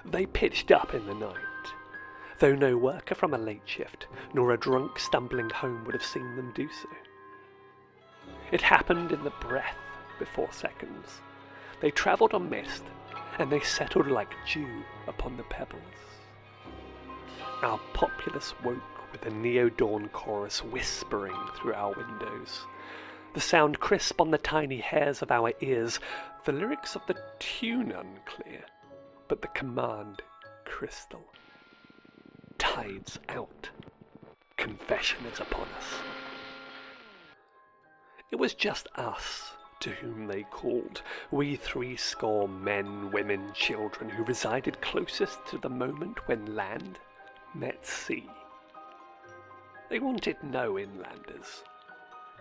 They pitched up in the night, though no worker from a late shift, nor a drunk stumbling home would have seen them do so. It happened in the breath before seconds. They travelled on mist, and they settled like dew upon the pebbles. Our populace woke with a neo-dawn chorus whispering through our windows. The sound crisp on the tiny hairs of our ears, the lyrics of the tune unclear, but the command crystal. Tides out. Confession is upon us. It was just us to whom they called, we 80 men, women, children who resided closest to the moment when land met sea. They wanted no inlanders,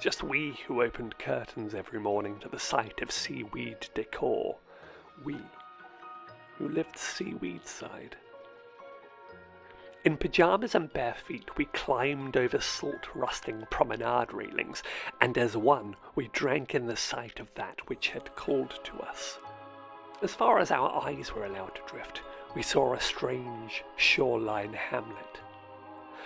just we who opened curtains every morning to the sight of seaweed decor, we who lived Seaweedside. In pyjamas and bare feet we climbed over salt-rusting promenade railings, and as one we drank in the sight of that which had called to us. As far as our eyes were allowed to drift, we saw a strange shoreline hamlet.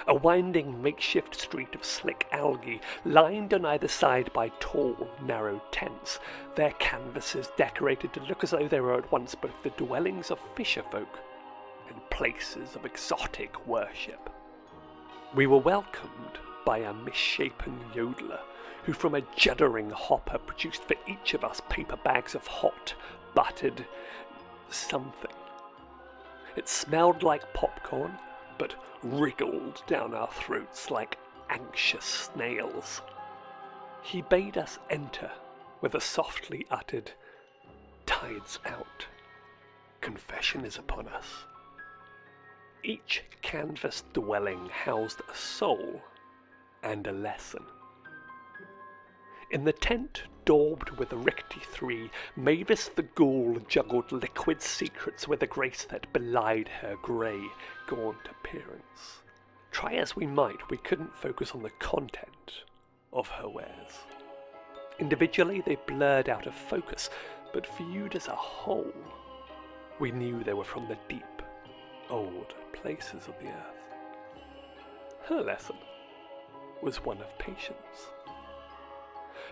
A winding makeshift street of slick algae, lined on either side by tall, narrow tents, their canvases decorated to look as though they were at once both the dwellings of fisherfolk and places of exotic worship. We were welcomed by a misshapen yodeler, who from a juddering hopper produced for each of us paper bags of hot, buttered something. It smelled like popcorn, but wriggled down our throats like anxious snails. He bade us enter with a softly uttered, "Tides out. Confession is upon us." Each canvas dwelling housed a soul and a lesson. In the tent daubed with the Ricty 3, Mavis the Ghoul juggled liquid secrets with a grace that belied her grey, gaunt appearance. Try as we might, we couldn't focus on the content of her wares. Individually, they blurred out of focus, but viewed as a whole, we knew they were from the deep, old places of the earth. Her lesson was one of patience.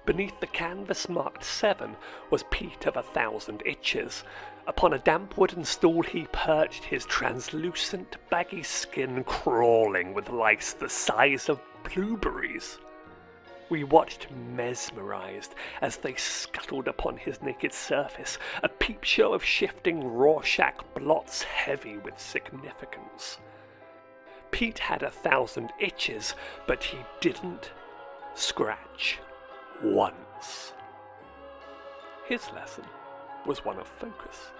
Beneath the canvas marked 7 was Pete of 1,000 Itches. Upon a damp wooden stool he perched, his translucent baggy skin crawling with lice the size of blueberries. We watched mesmerized as they scuttled upon his naked surface, a peep show of shifting Rorschach blots heavy with significance. Pete had 1,000 itches, but he didn't scratch once. His lesson was one of focus.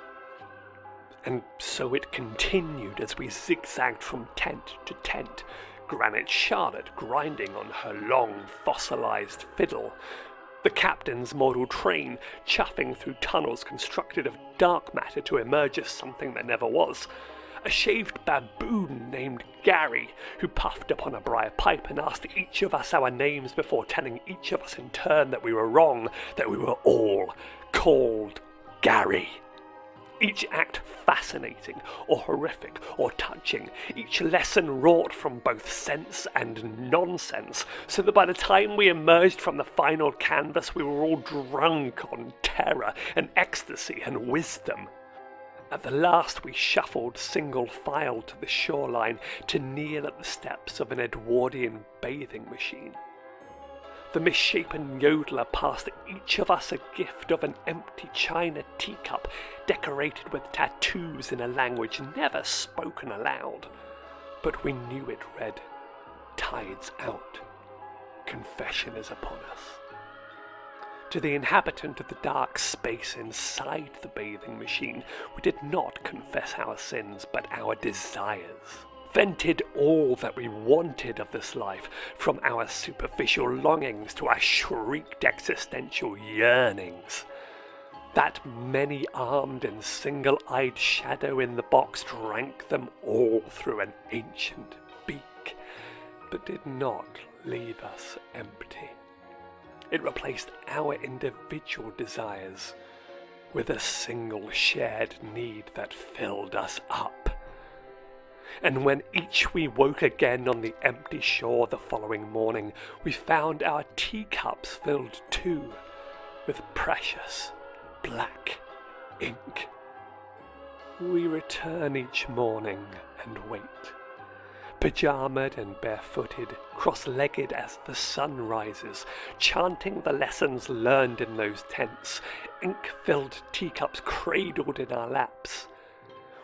And so it continued as we zigzagged from tent to tent, Granite Charlotte grinding on her long fossilized fiddle, the captain's model train chuffing through tunnels constructed of dark matter to emerge as something that never was, a shaved baboon named Gary, who puffed upon a briar pipe and asked each of us our names before telling each of us in turn that we were wrong, that we were all called Gary. Each act fascinating, or horrific, or touching, each lesson wrought from both sense and nonsense, so that by the time we emerged from the final canvas we were all drunk on terror and ecstasy and wisdom. At the last we shuffled single file to the shoreline to kneel at the steps of an Edwardian bathing machine. The misshapen yodeler passed each of us a gift of an empty china teacup decorated with tattoos in a language never spoken aloud, but we knew it read, "Tides out. Confession is upon us." To the inhabitant of the dark space inside the bathing machine, we did not confess our sins, but our desires. Vented all that we wanted of this life, from our superficial longings to our shrieked existential yearnings. That many-armed and single-eyed shadow in the box drank them all through an ancient beak, but did not leave us empty. It replaced our individual desires with a single shared need that filled us up. And when each we woke again on the empty shore the following morning, we found our teacups filled too with precious black ink. We return each morning and wait, pajamaed and barefooted, cross-legged as the sun rises, chanting the lessons learned in those tents, ink-filled teacups cradled in our laps.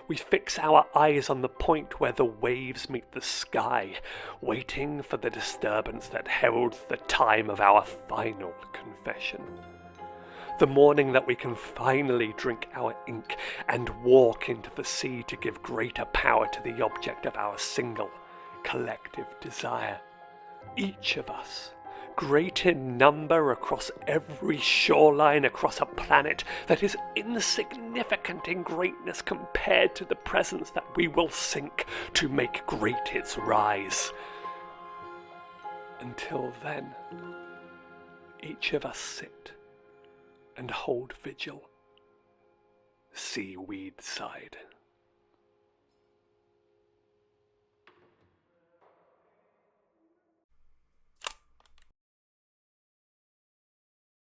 We fix our eyes on the point where the waves meet the sky, waiting for the disturbance that heralds the time of our final confession. The morning that we can finally drink our ink and walk into the sea to give greater power to the object of our single, collective desire. Each of us, great in number across every shoreline across a planet that is insignificant in greatness compared to the presence that we will sink to make great its rise. Until then, each of us sit and hold vigil, Seaweedside.